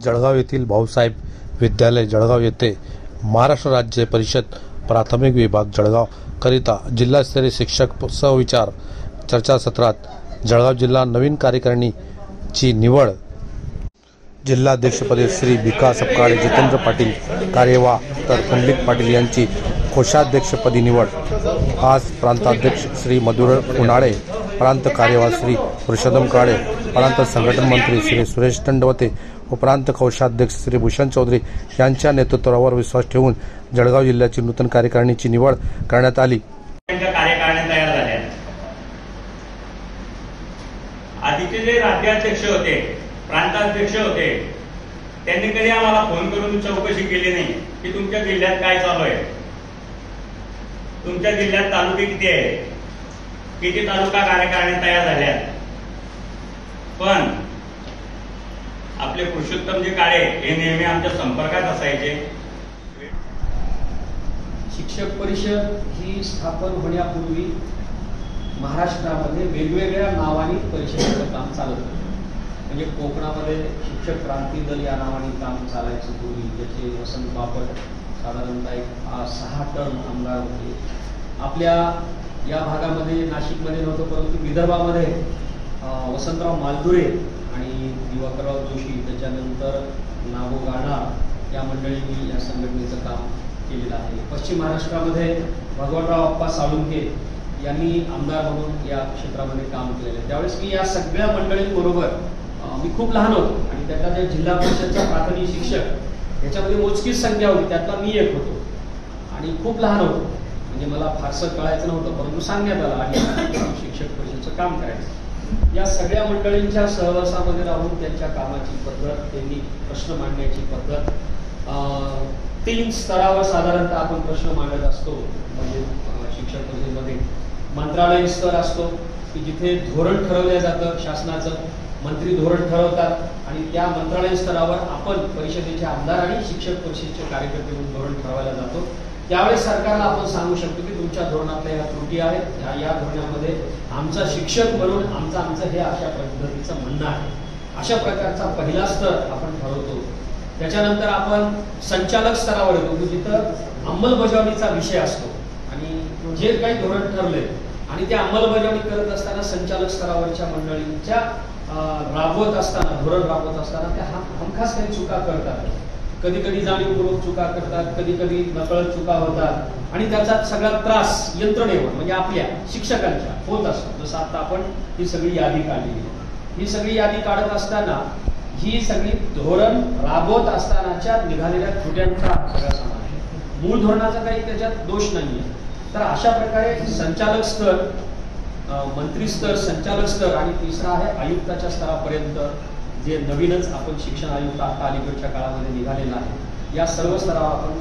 जळगाव येथील भाऊसाहेब विद्यालय जळगाव येथे महाराष्ट्र राज्य परिषद प्राथमिक विभाग जळगाव करिता जिल्हास्तरीय शिक्षक सहविचार चर्चासत्रात जळगाव जिल्हा नवीन कार्यकारिणीची निवड, जिल्हाध्यक्षपदी श्री भिका सपकाळे जितेंद्र पाटील कार्यवाह तर पंडित पाटील यांची कोषाध्यक्षपदी निवड। आज प्रांताध्यक्ष श्री मधुर उन्हाळे, प्रांत कार्यवाह श्री पुरुषोत्तम काळे, प्रांत संघटन मंत्री श्री सुरेश दंडवते, उपरांत कोषाध्यक्ष श्री भूषण चौधरी यांच्या नेतृत्वावर विश्वास ठेवून जळगाव जिल्ह्याची नूतन कार्यकारिणीची निवड करण्यात आली। कार्यकारिणी तयार झाल्या। आधीचे जे राज्याध्यक्ष होते, प्रांताध्यक्ष होते, त्यांनी कधी आम्हाला फोन करून चौकशी केली नाही की तुमच्या जिल्ह्यात काय चालू आहे, तुमच्या जिल्ह्यात तालुके किती आहे, किती तालुका कार्यकारिणी तयार झाल्या। पण आपले पुरुषोत्तमजी काळे हे नेहमी आमच्या संपर्कात असायचे। शिक्षक परिषद ही स्थापन होण्यापूर्वी महाराष्ट्रामध्ये वेगवेगळ्या नावाने परिषदेचं काम चालत होतं। म्हणजे कोकणामध्ये शिक्षक क्रांती दल या नावाने काम चालायचं पूर्वी, ज्याचे वसंत बापट साधारणतः एक 6 टर्म आमदार होते। आपल्या या भागामध्ये नाशिकमध्ये नव्हतं, परंतु विदर्भामध्ये वसंतराव मालदुरे आणि दिवाकरराव जोशी, त्याच्यानंतर नागो गाणार या मंडळींनी या संघटनेचं काम केलेलं आहे। पश्चिम महाराष्ट्रामध्ये भगवंतराव अप्पा साळुंखे यांनी आमदार म्हणून या क्षेत्रामध्ये काम केलेलं आहे। त्यावेळेस मी या सगळ्या मंडळींबरोबर, मी खूप लहान होतो आणि त्यातला जे जिल्हा परिषदचा प्राथमिक शिक्षक याच्यामध्ये मोजकीच संख्या होती, त्यातला मी एक होतो आणि खूप लहान होतो, म्हणजे मला फारसं कळायचं नव्हतं, परंतु सांगण्यात आलं आणि शिक्षक परिषदेचं काम करायचं। या सगळ्या मंडळींच्या सहवासामध्ये राहून त्यांच्या कामाची पद्धत, त्यांनी प्रश्न मांडण्याची पद्धत, 3 स्तरावर साधारणतः आपण प्रश्न मांडत असतो। म्हणजे शिक्षक परिषदेमध्ये मंत्रालयीन स्तर असतो की जिथे धोरण ठरवलं जातं शासनाचं, मंत्री धोरण ठरवतात आणि त्या मंत्रालयीन स्तरावर आपण परिषदेचे आमदार आणि शिक्षक परिषदेचे कार्यकर्ते म्हणून धोरण ठरवायला जातो। त्यावेळेस सरकारला आपण सांगू शकतो की तुमच्या धोरणातल्या या त्रुटी आहेत, या धोरणामध्ये आमचा शिक्षक म्हणून आमचं हे अशा पद्धतीचं म्हणणं आहे। अशा प्रकारचा पहिला स्तर आपण ठरवतो। त्याच्यानंतर आपण संचालक स्तरावर येतो, जिथं अंमलबजावणीचा विषय असतो आणि जे काही धोरण ठरले आणि ते अंमलबजावणी करत असताना संचालक स्तरावरच्या मंडळींच्या राबवत असताना, धोरण राबवत असताना त्या हमखास काही चुका करतात। कधी कधी जाणीवपूर्वक चुका करतात, कधी कधी नकळत चुका होतात आणि त्याचा सगळा त्रास यंत्रणेवर म्हणजे आपल्या शिक्षकांच्या होत असतो। जसं आता आपण ही सगळी यादी काढली, ही सगळी यादी काढत असताना ही सगळी धोरण राबवत असतानाच्या निघालेल्या त्रुट्यांचा सगळा समावेश आहे। मूळ धोरणाचा काही त्याच्यात दोष नाहीये। तर अशा प्रकारे संचालक स्तर, मंत्री स्तर, संचालक स्तर आणि तिसरा आहे आयुक्ताच्या स्तरापर्यंत जे नवीनच आपण शिक्षण आयुक्त आता अलीकडच्या काळामध्ये निघालेला आहे। या सर्व स्तरावर आपण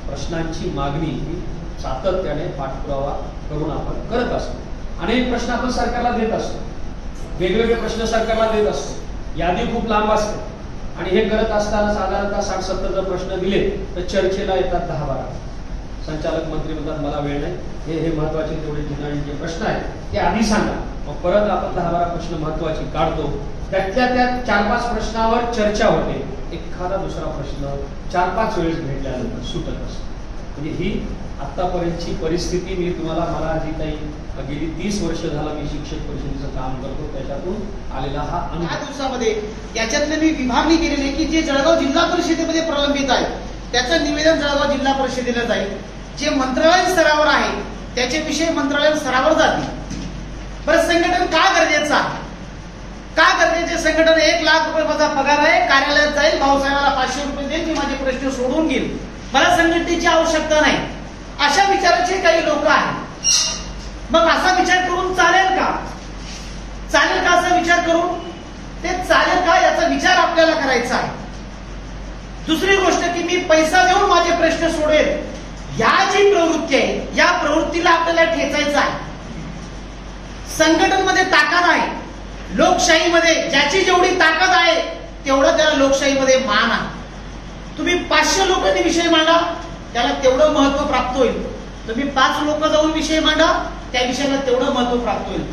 प्रश्नांची मागणी ही सातत्याने पाठपुरावा करून आपण करत असतो। अनेक प्रश्न आपण सरकारला देत असतो, वेगवेगळे प्रश्न सरकारला देत असतो, यादी खूप लांब असते आणि हे करत असताना साधारणतः 60-70 जर प्रश्न दिले तर चर्चेला येतात 10-12। संचालक मंत्री म्हणतात मला वेळ नाही, हे महत्वाचे तेवढे जे प्रश्न आहेत ते आधी सांगा, मग परत आपण 10-12 प्रश्न महत्वाचे काढतो। त्यातल्या त्या 4-5 प्रश्नावर चर्चा होते, एखादा दुसरा प्रश्न 4-5 वेळेस भेटल्यानंतर सुटत असतो। म्हणजे ही आतापर्यंतची परिस्थिती मी तुम्हाला, मला जी काही गेली 30 वर्ष झालं मी शिक्षक परिषदेचं काम करतो त्याच्यातून आलेला हा अनुभव। 8 दिवसामध्ये याच्यातले मी विभागणी केलेली की जे जळगाव जिल्हा परिषदेमध्ये प्रलंबित आहे त्याचं निवेदन जळगाव जिल्हा परिषदेला जाईल। जे मंत्रालय स्तरावर आहे त्याचे विषय मंत्रालय स्तरावर जातील। बरं, संघटन का गरजेचं आहे, का गरजेचे संघटन? 1 लाख रुपये माझा पगार आहे, कार्यालयात जाईल, भाऊसाहेबाला 500 रुपये देईल, मी माझे प्रश्न सोडून घेईल, मला संघटनेची आवश्यकता नाही, अशा विचाराचे काही लोक आहेत। मग असा विचार करून चालेल का? चालेल का असा विचार करून? ते चालेल का याचा विचार आपल्याला करायचा आहे। दुसरी गोष्ट की मी पैसा देऊन माझे प्रश्न सोडवेल, या जी प्रवृत्ती आहे या प्रवृत्तीला आपल्याला ठेचायचं आहे। संघटनेमध्ये ताकद आहे, लोकशाहीमध्ये ज्याची जेवढी ताकद आहे तेवढं त्याला लोकशाहीमध्ये मान आहे। तुम्ही 500 लोकांनी विषय मांडा त्याला तेवढं महत्व प्राप्त होईल, तुम्ही 5 लोक जाऊन विषय मांडा त्या विषयाला तेवढं महत्व प्राप्त होईल।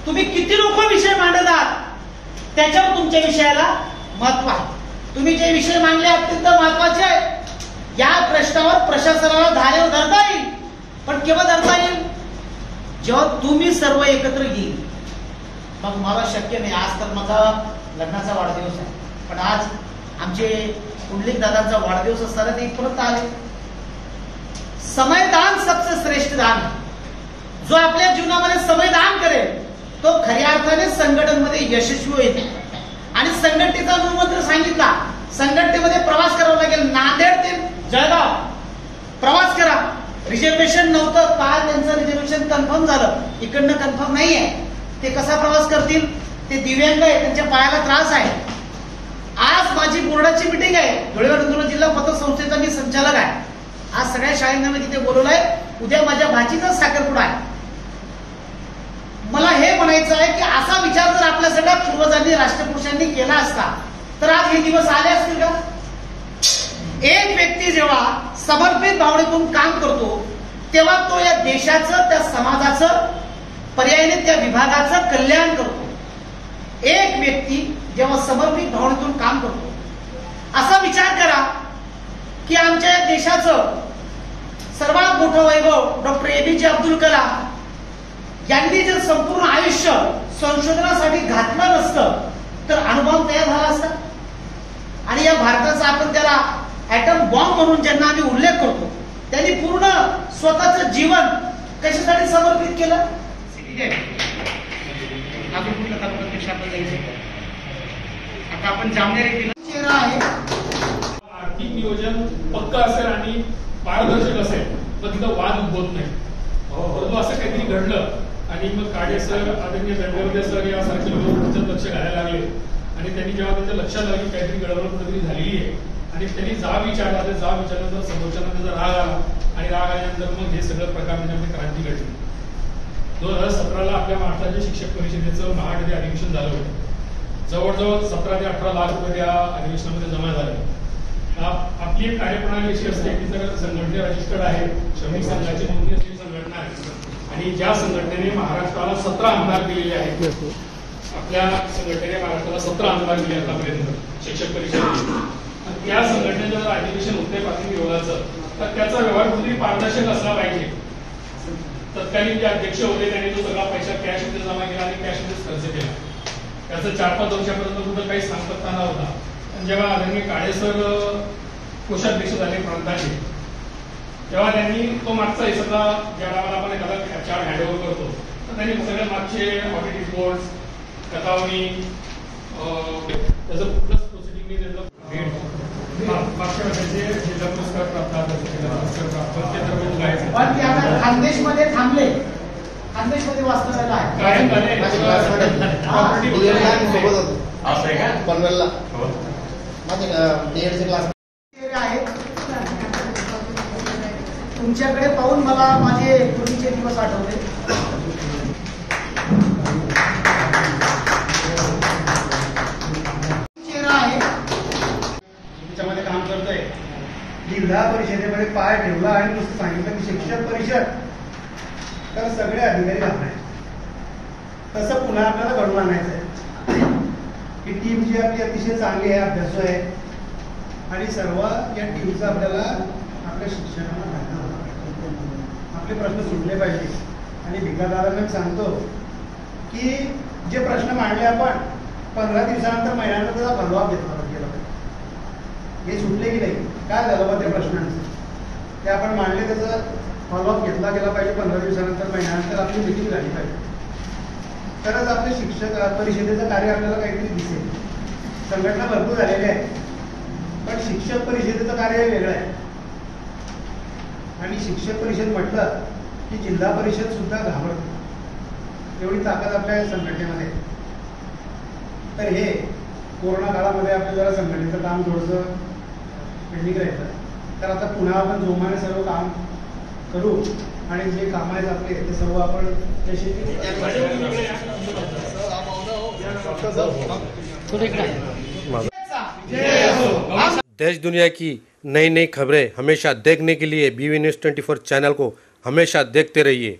तुम्ही किती लोक विषय मांडत आहात त्याच्यावर तुमच्या विषयाला महत्व आहे। तुम्ही जे विषय मांडले अत्यंत महत्वाचे आहेत, या प्रश्नावर प्रशासनाला धारेवर धरता येईल. पण केव्हा धरता येईल? जेव्हा तुम्ही सर्व एकत्र येईल. मग मला शक्य नाही. आज तर माझा लग्नाचा वाढदिवस आहे, पण आज आमचे पुंडलिक दादांचा वाढदिवस असताना ते इथपर्यंत आले. समयदान सबसे श्रेष्ठ दान. जो आपल्या जीवनामध्ये समयदान करेल तो खऱ्या अर्थाने संघटनेमध्ये यशस्वी होईल. आणि संघटनेचा मूलमंत्र सांगितला, संघटनेमध्ये प्रवास करावा लागेल. नांदेड ते जळगाव प्रवास करा. रिझर्वेशन नव्हतं, काल त्यांचं रिझर्वेशन कन्फर्म झालं, इकडनं कन्फर्म नाहीये. ते कसा प्रवास करतील? ते दिव्यांग आहे, त्यांच्या पायाला त्रास आहे. आज माझी बोर्डाची मिटिंग आहे, धुळे नंदुरबार जिल्हा पतसंस्थेचा मी संचालक आहे. आज सगळ्या शाळांना मी तिथे बोलवलंय. उद्या माझ्या भाचीचा साखरपुडा आहे. मला हे म्हणायचं आहे की असा विचार जर आपल्या सगळ्या पूर्वजांनी राष्ट्रपुरुषांनी केला असता तर आज हे दिवस आले असतील का? एक व्यक्ती जेव्हा समर्पित भावनेतून काम करतो तेव्हा तो या देशाचं, त्या समाजाचं, पर्यायाने त्या विभागाचं कल्याण करतो. एक व्यक्ती जेव्हा समर्पित भावनेतून काम करतो, असा विचार करा की आमच्या देशाचं सर्वात मोठं वैभव डॉक्टर APJ अब्दुल कलाम यांनी जर संपूर्ण आयुष्य संशोधनासाठी घातलं नसतं तर अणुबॉम्ब तयार झाला असता. आणि या भारताचा आपण त्याला ऍटम बॉम्ब म्हणून ज्यांना आम्ही उल्लेख करतो त्यांनी पूर्ण स्वतःचं जीवन कशासाठी समर्पित केलं? आता आपण जामनेर चेहरा आहे. आर्थिक नियोजन पक्का असेल आणि पारदर्शक असेल तर तिथं वाद उद्भवत नाही. परंतु असं काहीतरी घडलं आणि मग काळे सर, आदरणीय दंडवते सर यासारखे लोक त्याच्यात लक्ष घालायला लागले आणि त्यांनी जेव्हा त्यांच्या लक्षात आलं की काहीतरी गडबड कुठेतरी झालेली आहे आणि त्यांनी जाब विचारल्यानंतर समोरच्याला त्याचा राग आला आणि राग आल्यानंतर मग हे सगळं प्रकार म्हणजे क्रांती घडली. 2017ला आपल्या महाराष्ट्राच्या शिक्षक परिषदेचं महाडे अधिवेशन झालं होतं. जवळजवळ 17 ते 18 लाख रुपये त्या अधिवेशनामध्ये जमा झाले. आपली एक कार्यप्रणाली अशी असते की जर संघटने रजिस्टर्ड आहे, श्रमिक संघाची नोंदणी असलेली संघटना आहे आणि ज्या संघटनेने महाराष्ट्राला 17 आमदार दिलेले आहेत, आपल्या संघटनेने महाराष्ट्राला 17 आमदार दिले आतापर्यंत शिक्षक परिषदेने, त्या संघटनेचं जर अधिवेशन होते प्राथमिक विभागाचं तर त्याचा व्यवहार कुठेतरी पारदर्शक असला पाहिजे. तत्कालीन जे अध्यक्ष होते त्यांनी तो सगळा पैसा कॅशमध्ये जमा केला आणि कॅशमध्येच खर्च केला. त्याचं 4-5 वर्षापर्यंत कुठं काही सांगता नव्हता. पण जेव्हा आदरणीय काळे सर कोषाध्यक्ष झाले प्रांताचे तेव्हा त्यांनी तो मागचा हिस्सा ज्या टायमाला आपण एखादा चार्ट हँडओव्हर करतो तर त्यांनी सगळे मागचे ऑडिट रिपोर्ट्स, कथावणी, त्याचं प्लस प्रोसिडिंगनी त्याचं मागच्या वर्षाचे जिल्हा पुरस्कार प्राप्त पण ते आता खानदेशमध्ये थांबले. खानदेशमध्ये वाचनालय आहे. कायम झाले असं आहे का? पनवेलला माझे क्लास आहेत. तुमच्याकडे पाहून मला माझे पूर्वीचे दिवस आठवले. चेहरा आहे. त्याच्यामध्ये काम करतोय. जिल्हा परिषदेमध्ये पाय ठेवला आणि नुसतं सांगितलं की शिक्षक परिषद तर सगळे अधिकारी घालणार. तसं पुन्हा आपल्याला घडवून आणायचं आहे. ही टीम जी आपली अतिशय चांगली आहे, अभ्यासू आहे आणि सर्व या टीमचं आपल्याला आपल्या शिक्षकांना फायदा झाला पाहिजे. आपले प्रश्न सुटले पाहिजे. आणि भिकादारांना सांगतो की जे प्रश्न मांडले आपण 15 दिवसानंतर महिन्यानंतर त्याचा फॉलोअप घेतला गेला पाहिजे. हे सुटले की नाही, काय झालं बा त्या प्रश्नांचं ते आपण मांडले, त्याचं फॉलोअप घेतला गेला पाहिजे. 15 दिवसानंतर महिन्यानंतर आपली मिटिंग झाली पाहिजे. तरच आपले शिक्षक परिषदेचं कार्य आपल्याला काहीतरी दिसेल. संघटना भरपूर झालेली आहे पण शिक्षक परिषदेचं कार्य वेगळं आहे. आणि शिक्षक परिषद म्हटलं की जिल्हा परिषद सुद्धा घाबरते, एवढी ताकद आपल्या संघटनेमध्ये. तर हे कोरोना काळामध्ये आपल्या जरा संघटनेचं काम थोडंसं पेंडिंग राहिलं. तर आता पुन्हा आपण जोमाने सर्व काम करू आणि जे काम आहेत आपले ते सर्व आपण देश दुनिया की नई नई खबरें हमेशा देखने के लिए BV News 24 चैनल को हमेशा देखते रहिए।